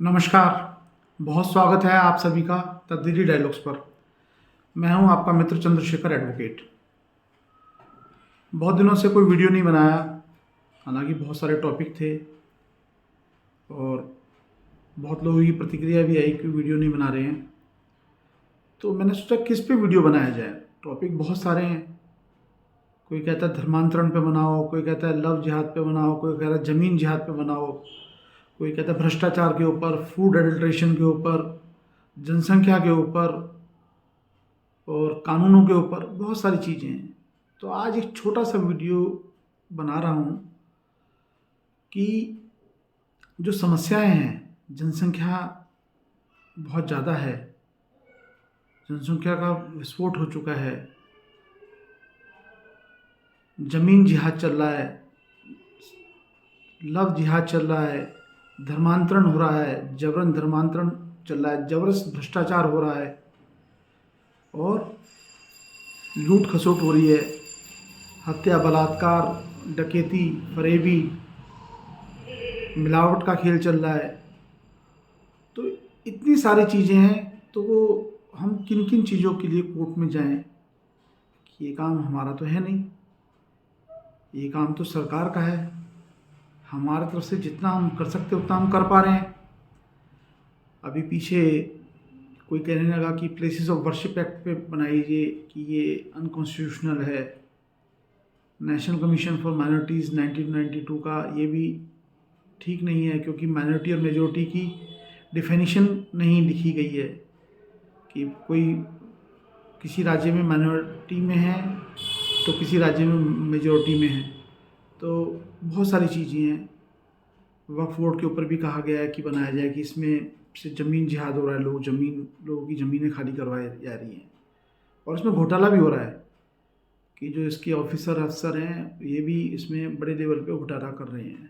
नमस्कार। बहुत स्वागत है आप सभी का तकदीरी डायलॉग्स पर। मैं हूं आपका मित्र चंद्रशेखर एडवोकेट। बहुत दिनों से कोई वीडियो नहीं बनाया, हालांकि बहुत सारे टॉपिक थे और बहुत लोगों की प्रतिक्रिया भी आई कि वीडियो नहीं बना रहे हैं। तो मैंने सोचा किस पे वीडियो बनाया जाए। टॉपिक बहुत सारे हैं। कोई कहता है धर्मांतरण पे बनाओ, कोई कहता है लव जिहाद पे बनाओ, कोई कहता है ज़मीन जिहाद पे बनाओ, कोई कहता है भ्रष्टाचार के ऊपर, फूड एडल्ट्रेशन के ऊपर, जनसंख्या के ऊपर और कानूनों के ऊपर। बहुत सारी चीज़ें हैं। तो आज एक छोटा सा वीडियो बना रहा हूँ कि जो समस्याएं हैं, जनसंख्या बहुत ज़्यादा है, जनसंख्या का विस्फोट हो चुका है, ज़मीन जिहाद चल रहा है, लव जिहाद चल रहा है, धर्मांतरण हो रहा है, जबरन धर्मांतरण चल रहा है, जबरदस्त भ्रष्टाचार हो रहा है और लूट खसोट हो रही है, हत्या, बलात्कार, डकैती, फरेबी, मिलावट का खेल चल रहा है। तो इतनी सारी चीज़ें हैं, तो वो हम किन किन चीज़ों के लिए कोर्ट में जाएं कि ये काम हमारा तो है नहीं, ये काम तो सरकार का है। हमारी तरफ से जितना हम कर सकते उतना हम कर पा रहे हैं। अभी पीछे कोई कहने लगा कि प्लेसेस ऑफ वर्शिप एक्ट पे बनाइए कि ये अनकॉन्स्टिट्यूशनल है। नेशनल कमीशन फॉर माइनॉरिटीज़ 1992 का ये भी ठीक नहीं है, क्योंकि माइनॉरिटी और मेजॉरिटी की डिफिनीशन नहीं लिखी गई है कि कोई किसी राज्य में माइनॉरिटी में है तो किसी राज्य में मेजॉरिटी में है। तो बहुत सारी चीज़ें हैं। वक्फ बोर्ड के ऊपर भी कहा गया है कि बनाया जाए कि इसमें से ज़मीन जिहाद हो रहा है, लोगों की ज़मीनें खाली करवाई जा रही हैं और इसमें घोटाला भी हो रहा है कि जो इसके अफसर हैं ये भी इसमें बड़े लेवल पे घोटाला कर रहे हैं।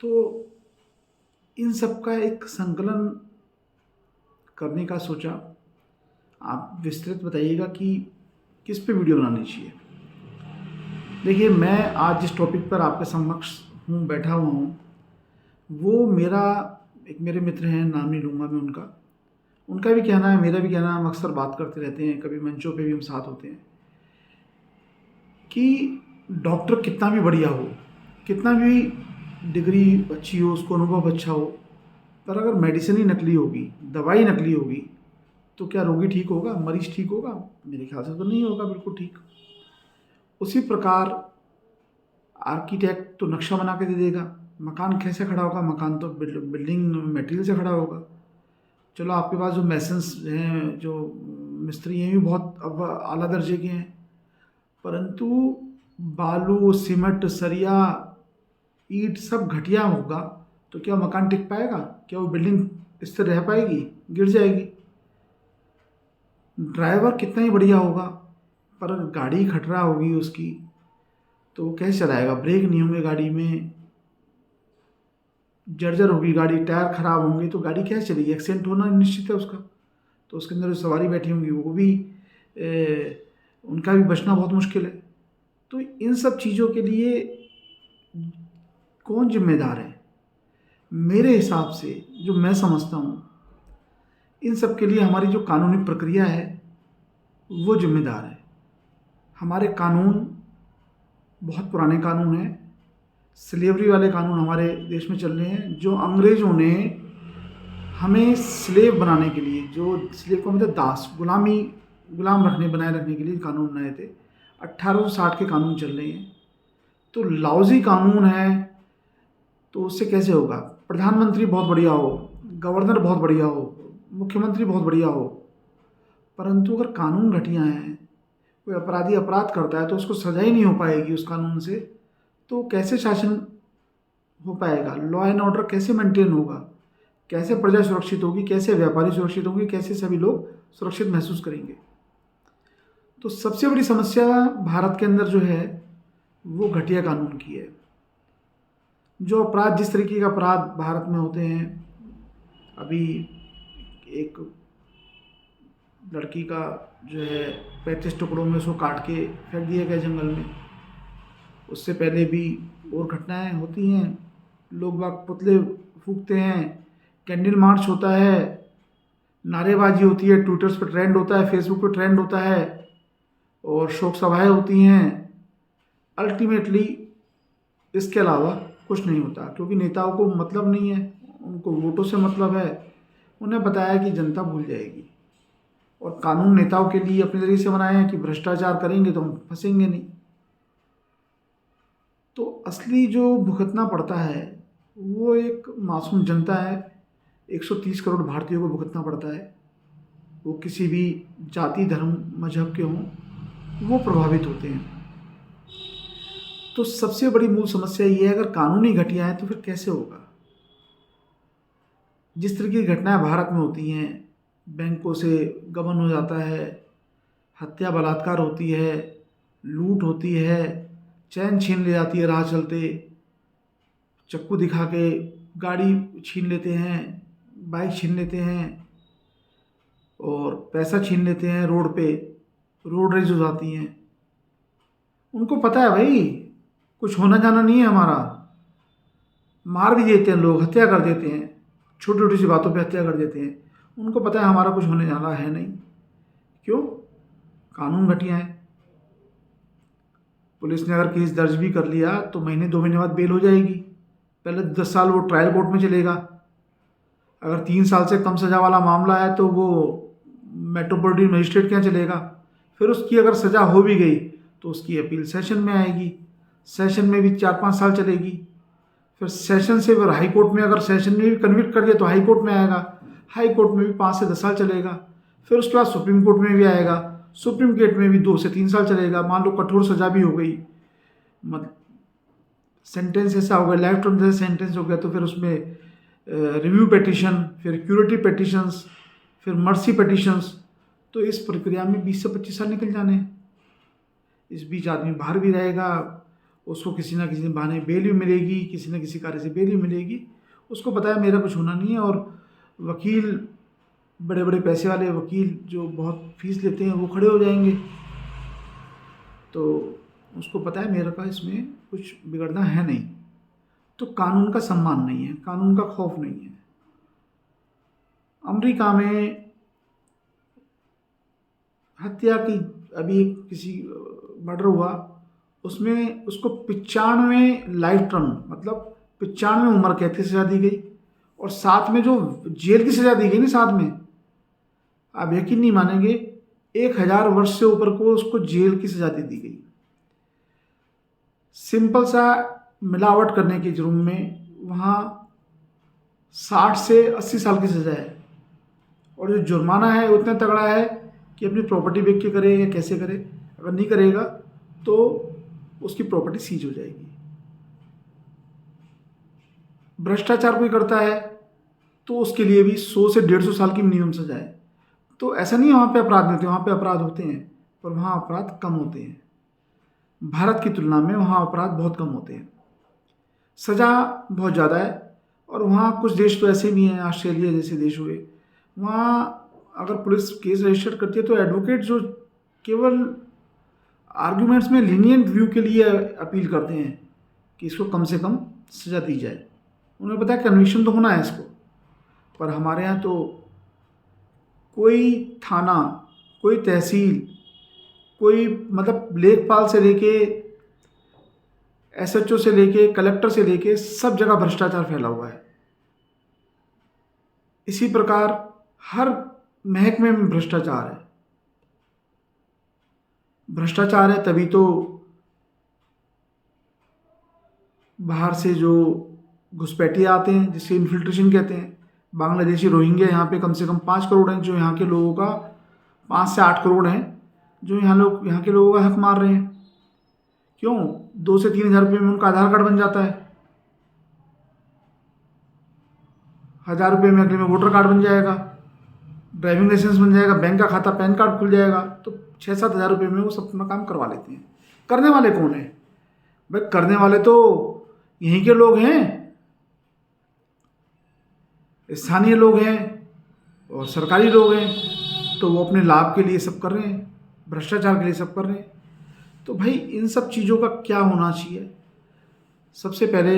तो इन सब का एक संकलन करने का सोचा। आप विस्तृत बताइएगा कि किस पे वीडियो बनानी चाहिए। देखिए, मैं आज जिस टॉपिक पर आपके समक्ष बैठा हुआ हूँ, वो मेरे मित्र हैं, नाम नहीं लूँगा मैं उनका भी कहना है, मेरा भी कहना है। हम अक्सर बात करते रहते हैं, कभी मंचों पे भी हम साथ होते हैं कि डॉक्टर कितना भी बढ़िया हो, कितना भी डिग्री अच्छी हो, उसको अनुभव अच्छा हो, पर अगर मेडिसिन ही नकली होगी, दवाई नकली होगी, तो क्या रोगी ठीक होगा, मरीज ठीक होगा? मेरे ख्याल से तो नहीं होगा बिल्कुल ठीक। उसी प्रकार आर्किटेक्ट तो नक्शा बना के दे देगा, मकान कैसे खड़ा होगा? मकान तो बिल्डिंग मटेरियल से खड़ा होगा। चलो, आपके पास जो मैसन्स हैं, जो मिस्त्री हैं, भी बहुत अब आला दर्जे के हैं, परंतु बालू, सीमेंट, सरिया, ईंट सब घटिया होगा तो क्या मकान टिक पाएगा? क्या वो बिल्डिंग स्थिर रह पाएगी? गिर जाएगी। ड्राइवर कितना ही बढ़िया होगा, पर गाड़ी खटरा होगी उसकी, तो वो कैसे चलाएगा? ब्रेक नहीं होंगे गाड़ी में, जर्जर होगी गाड़ी, टायर खराब होंगे, तो गाड़ी कैसे चलेगी? एक्सीडेंट होना निश्चित है उसका। तो उसके अंदर जो सवारी बैठी होंगी वो भी उनका भी बचना बहुत मुश्किल है। तो इन सब चीज़ों के लिए कौन जिम्मेदार है? मेरे हिसाब से जो मैं समझता हूँ, इन सब के लिए हमारी जो कानूनी प्रक्रिया है वो जिम्मेदार है। हमारे कानून बहुत पुराने कानून हैं, स्लेवरी वाले कानून हमारे देश में चल रहे हैं, जो अंग्रेज़ों ने हमें स्लेव बनाने के लिए, जो स्लेव को मतलब दास, गुलाम बनाए रखने के लिए कानून बनाए थे। 1860 के कानून चल रहे हैं। तो लॉजी कानून है, तो उससे कैसे होगा? प्रधानमंत्री बहुत बढ़िया हो, गवर्नर बहुत बढ़िया हो, मुख्यमंत्री बहुत बढ़िया हो, परंतु अगर कानून घटिया हैं, कोई अपराधी अपराध करता है तो उसको सजा ही नहीं हो पाएगी उस कानून से, तो कैसे शासन हो पाएगा? लॉ एंड ऑर्डर कैसे मेंटेन होगा? कैसे प्रजा सुरक्षित होगी? कैसे व्यापारी सुरक्षित होंगे? कैसे सभी लोग सुरक्षित महसूस करेंगे? तो सबसे बड़ी समस्या भारत के अंदर जो है वो घटिया कानून की है। जो अपराध, जिस तरीके का अपराध भारत में होते हैं, अभी एक लड़की का जो है 35 टुकड़ों में उसको काट के फेंक दिया गया जंगल में। उससे पहले भी और घटनाएं होती हैं। लोग बाग पुतले फूंकते हैं, कैंडल मार्च होता है, नारेबाजी होती है, ट्विटर्स पर ट्रेंड होता है, फेसबुक पर ट्रेंड होता है, और शोक सभाएं होती हैं। अल्टीमेटली इसके अलावा कुछ नहीं होता, क्योंकि नेताओं को मतलब नहीं है, उनको वोटों से मतलब है। उन्हें बताया कि जनता भूल जाएगी, और कानून नेताओं के लिए अपने जरिए से बनाए हैं कि भ्रष्टाचार करेंगे तो हम फंसेंगे नहीं। तो असली जो भुगतना पड़ता है वो एक मासूम जनता है, 130 करोड़ भारतीयों को भुगतना पड़ता है। वो किसी भी जाति, धर्म, मजहब के हों, वो प्रभावित होते हैं। तो सबसे बड़ी मूल समस्या ये है, अगर कानून ही घटिया है तो फिर कैसे होगा। जिस तरह की घटनाएं भारत में होती हैं, बैंकों से गबन हो जाता है, हत्या बलात्कार होती है, लूट होती है, चैन छीन ले जाती है राह चलते, चाकू दिखा के गाड़ी छीन लेते हैं, बाइक छीन लेते हैं, और पैसा छीन लेते हैं रोड पे, रोड रेज हो जाती हैं। उनको पता है भाई कुछ होना जाना नहीं है हमारा, मार भी देते हैं लोग, हत्या कर देते हैं, छोटी छोटी सी बातों पे हत्या कर देते हैं। उनको पता है हमारा कुछ होने जाना है नहीं। क्यों? कानून घटिया है। पुलिस ने अगर केस दर्ज भी कर लिया तो महीने 2 महीने बाद बेल हो जाएगी। पहले 10 साल वो ट्रायल कोर्ट में चलेगा। अगर 3 साल से कम सज़ा वाला मामला है तो वो मेट्रोपॉलिटन मजिस्ट्रेट के यहाँ चलेगा। फिर उसकी अगर सज़ा हो भी गई तो उसकी अपील सेशन में आएगी, सेशन में भी 4-5 साल चलेगी। फिर सेशन से फिर हाई कोर्ट में, अगर सेशन में भी कन्विक्ट कर दिया तो हाई कोर्ट में आएगा, हाई कोर्ट में भी 5 से 10 साल चलेगा। फिर उसके बाद सुप्रीम कोर्ट में भी आएगा, सुप्रीम कोर्ट में भी 2 से 3 साल चलेगा। मान लो कठोर सज़ा भी हो गई, मतलब सेंटेंस ऐसा हो गया, लाइफ टर्म जैसा सेंटेंस हो गया, तो फिर उसमें रिव्यू पिटीशन, फिर क्यूरेटिव पिटीशंस, फिर मर्सी पिटीशंस। तो इस प्रक्रिया में 20 से 25 साल निकल जाने हैं। इस बीच आदमी बाहर भी रहेगा, उसको किसी ना किसी बहाने बेल भी मिलेगी, किसी न किसी कार्य से बेल भी मिलेगी। उसको पता है मेरा कुछ होना नहीं है, और वकील, बड़े बड़े पैसे वाले वकील जो बहुत फीस लेते हैं वो खड़े हो जाएंगे। तो उसको पता है मेरा का इसमें कुछ बिगड़ना है नहीं। तो कानून का सम्मान नहीं है, कानून का खौफ नहीं है। अमेरिका में हत्या की, अभी किसी मर्डर हुआ, उसमें उसको 95 लाइफ टर्म, मतलब 95 उम्र कैद की सज़ा दी गई, और साथ में जो जेल की सज़ा दी गई ना साथ में, आप यकीन नहीं मानेंगे, 1000 वर्ष से ऊपर को उसको जेल की सज़ा दे दी गई। सिंपल सा मिलावट करने के जुर्म में वहाँ 60 से 80 साल की सज़ा है, और जो जुर्माना है उतना तगड़ा है कि अपनी प्रॉपर्टी बेच के करे या कैसे करे, अगर नहीं करेगा तो उसकी प्रॉपर्टी सीज हो जाएगी। भ्रष्टाचार कोई करता है तो उसके लिए भी 100 से 150 साल की मिनिमम सजा है। तो ऐसा नहीं है वहाँ पे अपराध नहीं होते, वहाँ पे अपराध होते हैं, पर वहाँ अपराध कम होते हैं। भारत की तुलना में वहाँ अपराध बहुत कम होते हैं, सज़ा बहुत ज़्यादा है। और वहाँ कुछ देश तो ऐसे भी हैं, ऑस्ट्रेलिया जैसे देश हुए, वहाँ अगर पुलिस केस रजिस्टर करती है तो एडवोकेट जो केवल आर्ग्यूमेंट्स में लीनियंट व्यू के लिए अपील करते हैं कि इसको कम से कम सज़ा दी जाए। उन्हें पता है कन्विक्शन तो होना है इसको। पर हमारे यहाँ तो कोई थाना, कोई तहसील, कोई मतलब लेखपाल से लेके एसएचओ से लेके कलेक्टर से लेके सब जगह भ्रष्टाचार फैला हुआ है। इसी प्रकार हर महकमे में भ्रष्टाचार है। भ्रष्टाचार है तभी तो बाहर से जो घुसपैठिए आते हैं, जिससे इन्फिल्ट्रेशन कहते हैं। बांग्लादेशी रोहिंग्या यहाँ पे कम से कम 5 करोड़ हैं, जो यहाँ के लोगों का 5 से 8 करोड़ हैं जो यहाँ के लोगों का हक मार रहे हैं। क्यों? 2 से 3 हज़ार रुपये में उनका आधार कार्ड बन जाता है, 1000 रुपये में अगले में वोटर कार्ड बन जाएगा, ड्राइविंग लाइसेंस बन जाएगा, बैंक का खाता, पैन कार्ड खुल जाएगा। तो 6-7 हज़ार रुपये में वो सब अपना काम करवा लेते हैं। करने वाले कौन है भाई? करने वाले तो यहीं के लोग हैं, स्थानीय लोग हैं और सरकारी लोग हैं। तो वो अपने लाभ के लिए सब कर रहे हैं, भ्रष्टाचार के लिए सब कर रहे हैं। तो भाई इन सब चीज़ों का क्या होना चाहिए? सबसे पहले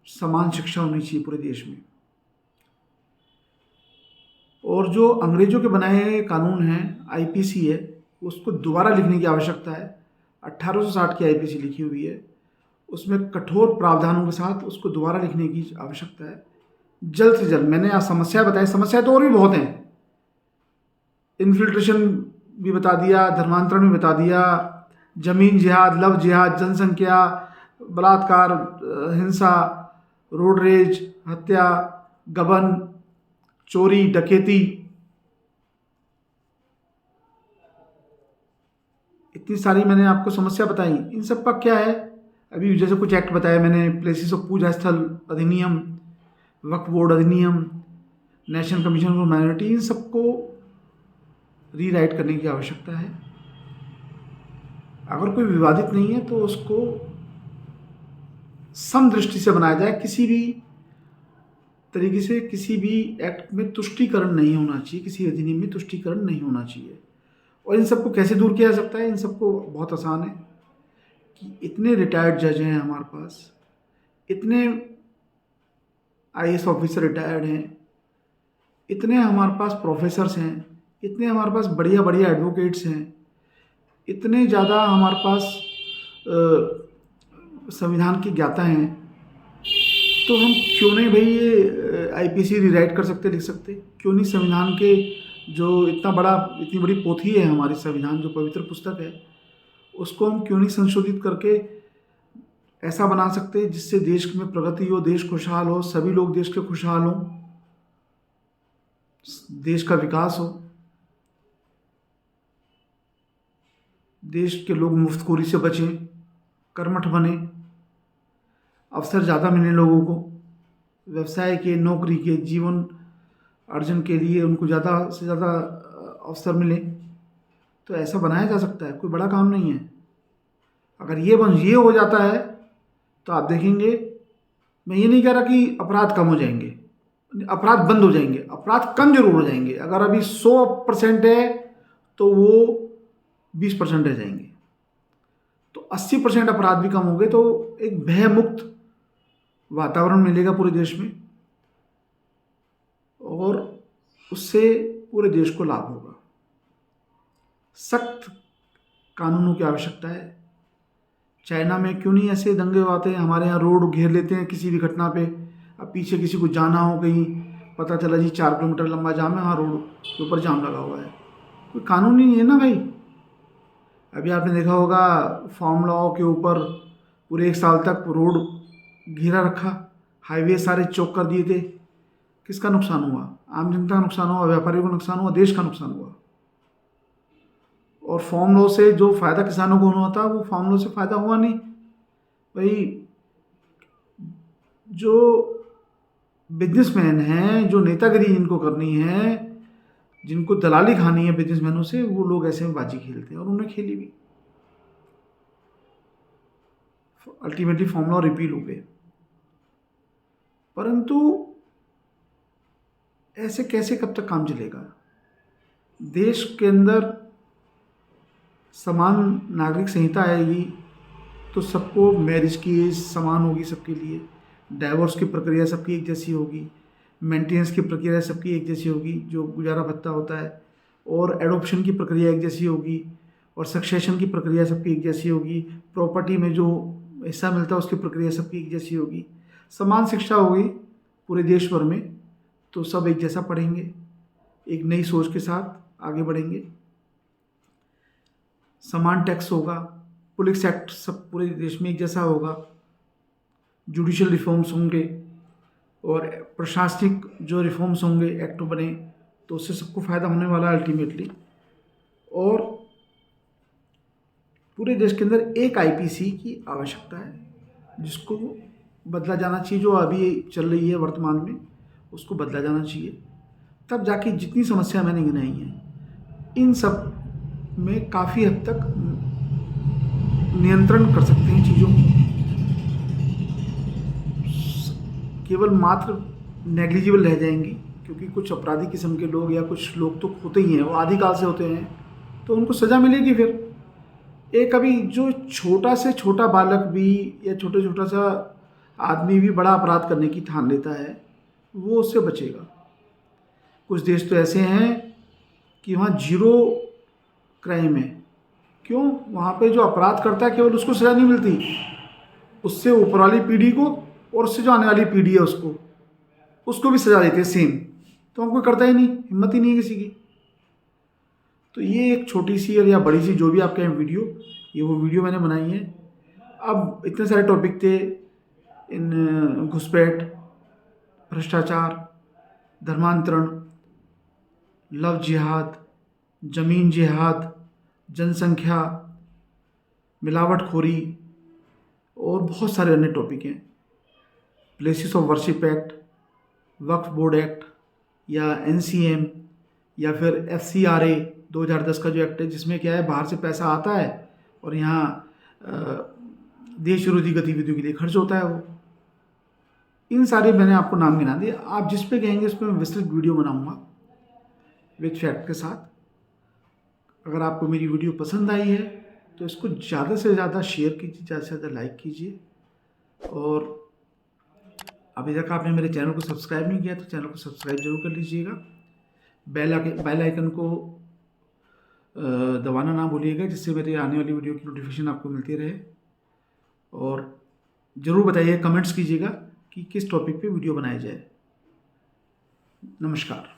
समान शिक्षा होनी चाहिए पूरे देश में। और जो अंग्रेज़ों के बनाए हुए कानून हैं, आईपीसी है, उसको दोबारा लिखने की आवश्यकता है। 1860 की आईपीसी लिखी हुई है, उसमें कठोर प्रावधानों के साथ उसको दोबारा लिखने की आवश्यकता है जल्द से जल्द। मैंने आज समस्या बताई, समस्या तो और भी बहुत हैं। इन्फिल्ट्रेशन भी बता दिया, धर्मांतरण भी बता दिया, जमीन जिहाद, लव जिहाद, जनसंख्या, बलात्कार, हिंसा, रोड रेज, हत्या, गबन, चोरी, डकैती, इतनी सारी मैंने आपको समस्या बताई। इन सब का क्या है, अभी जैसे कुछ एक्ट बताया मैंने, प्लेसेस ऑफ पूजा स्थल अधिनियम, वक्फ बोर्ड अधिनियम, नेशनल कमीशन फॉर माइनॉरिटी, इन सबको रीराइट करने की आवश्यकता है। अगर कोई विवादित नहीं है तो उसको समदृष्टि से बनाया जाए। किसी भी तरीके से किसी भी एक्ट में तुष्टीकरण नहीं होना चाहिए, किसी अधिनियम में तुष्टीकरण नहीं होना चाहिए। और इन सबको कैसे दूर किया जा सकता है? इन सबको बहुत आसान है कि इतने रिटायर्ड जज हैं हमारे पास, इतने आईएएस ऑफिसर रिटायर्ड हैं, इतने हमारे पास प्रोफेसर्स हैं, इतने हमारे पास बढ़िया बढ़िया एडवोकेट्स हैं, इतने ज़्यादा हमारे पास संविधान की ज्ञाता हैं, तो हम क्यों नहीं भाई ये आईपीसी रीराइट कर सकते, लिख सकते? क्यों नहीं संविधान के जो इतनी बड़ी पोथी है हमारी संविधान, जो पवित्र पुस्तक है, उसको हम क्यों नहीं संशोधित करके ऐसा बना सकते जिससे देश में प्रगति हो, देश खुशहाल हो, सभी लोग देश के खुशहाल हों, देश का विकास हो, देश के लोग मुफ्तखोरी से बचें, कर्मठ बने, अवसर ज़्यादा मिले लोगों को, व्यवसाय के, नौकरी के, जीवन अर्जन के लिए उनको ज़्यादा से ज़्यादा अवसर मिले। तो ऐसा बनाया जा सकता है, कोई बड़ा काम नहीं है। अगर ये हो जाता है तो आप देखेंगे, मैं ये नहीं कह रहा कि अपराध कम हो जाएंगे, अपराध बंद हो जाएंगे, अपराध कम जरूर हो जाएंगे। अगर अभी 100% है तो वो 20% रह जाएंगे, तो 80% अपराध भी कम हो गए, तो एक भय मुक्त वातावरण मिलेगा पूरे देश में और उससे पूरे देश को लाभ होगा। सख्त कानूनों की आवश्यकता है। चाइना में क्यों नहीं ऐसे दंगे आते हैं? हमारे यहाँ रोड घेर लेते हैं किसी भी घटना पे। अब पीछे किसी को जाना हो कहीं, पता चला जी 4 किलोमीटर लंबा जाम है, वहाँ रोड के ऊपर जाम लगा हुआ है, कोई कानून ही नहीं है ना भाई। अभी आपने देखा होगा फार्म लॉ के ऊपर पूरे 1 साल तक रोड घेरा रखा, हाईवे सारे चौक कर दिए थे। किसका नुकसान हुआ? आम जनता का नुकसान हुआ, व्यापारियों का नुकसान हुआ, देश का नुकसान हुआ। और फार्म लॉ से जो फ़ायदा किसानों को होना था, वो फार्म लॉ से फ़ायदा हुआ नहीं भाई। जो बिजनेसमैन हैं, जो नेतागिरी जिनको करनी है, जिनको दलाली खानी है बिजनेसमैनों से, वो लोग ऐसे में बाजी खेलते हैं और उन्होंने खेली भी। अल्टीमेटली फार्म लॉ रिपील हो गए। परंतु ऐसे कैसे, कब तक काम चलेगा? देश के अंदर समान नागरिक संहिता आएगी तो सबको मैरिज की एज समान होगी सबके लिए, डाइवोर्स की प्रक्रिया सबकी एक जैसी होगी, मेंटेनेंस की प्रक्रिया सबकी एक जैसी होगी जो गुजारा भत्ता होता है, और एडॉप्शन की प्रक्रिया एक जैसी होगी, और सक्सेशन की प्रक्रिया सबकी एक जैसी होगी, प्रॉपर्टी में जो हिस्सा मिलता है उसकी प्रक्रिया सबकी एक जैसी होगी, समान शिक्षा होगी पूरे देश भर में, तो सब एक जैसा पढ़ेंगे, एक नई सोच के साथ आगे बढ़ेंगे। समान टैक्स होगा, पुलिस एक्ट सब पूरे देश में एक जैसा होगा, जुडिशल रिफॉर्म्स होंगे और प्रशासनिक जो रिफॉर्म्स होंगे, एक्ट बने, तो उससे सबको फ़ायदा होने वाला है अल्टीमेटली। और पूरे देश के अंदर एक आईपीसी की आवश्यकता है जिसको बदला जाना चाहिए, जो अभी चल रही है वर्तमान में उसको बदला जाना चाहिए। तब जाके जितनी समस्या मैंने गिनाई हैं, इन सब में काफ़ी हद तक नियंत्रण कर सकते हैं चीज़ों को। केवल मात्र नेग्लिजिबल रह जाएंगी, क्योंकि कुछ अपराधी किस्म के लोग या कुछ लोग तो होते ही हैं, वो आदिकाल से होते हैं, तो उनको सज़ा मिलेगी। फिर एक अभी जो छोटा से छोटा बालक भी या छोटा सा आदमी भी बड़ा अपराध करने की ठान लेता है, वो उससे बचेगा। कुछ देश तो ऐसे हैं कि वहाँ जीरो क्राइम है। क्यों? वहाँ पे जो अपराध करता है केवल उसको सज़ा नहीं मिलती, उससे ऊपर वाली पीढ़ी को और उससे जो आने वाली पीढ़ी है उसको भी सज़ा देते हैं सेम। तो हम कोई करता ही नहीं, हिम्मत ही नहीं है किसी की। तो ये एक छोटी सी या बड़ी सी जो भी आपके यहाँ वीडियो, ये वो वीडियो मैंने बनाई है। अब इतने सारे टॉपिक थे, इन घुसपैठ, भ्रष्टाचार, धर्मांतरण, लव जिहाद, ज़मीन जिहाद, जनसंख्या, मिलावटखोरी और बहुत सारे अन्य टॉपिक हैं। Places of worship act, Waqf board act या एनसीएम या फिर एफसीआरए 2010 का जो एक्ट है, जिसमें क्या है, बाहर से पैसा आता है और यहाँ देश विरोधी गतिविधियों के लिए खर्च होता है वो। इन सारे मैंने आपको नाम गिना दिए। आप जिस पे कहेंगे उस पर मैं विस्तृत वीडियो बनाऊंगा विद फैक्ट के साथ। अगर आपको मेरी वीडियो पसंद आई है तो इसको ज़्यादा से ज़्यादा शेयर कीजिए, ज़्यादा से ज़्यादा लाइक कीजिए। और अभी तक आपने मेरे चैनल को सब्सक्राइब नहीं किया तो चैनल को सब्सक्राइब जरूर कर लीजिएगा। बेल आइकन को दबाना ना भूलिएगा, जिससे मेरे आने वाली वीडियो की नोटिफिकेशन आपको मिलती रहे। और ज़रूर बताइए, कमेंट्स कीजिएगा कि किस टॉपिक पे वीडियो बनाया जाए। नमस्कार।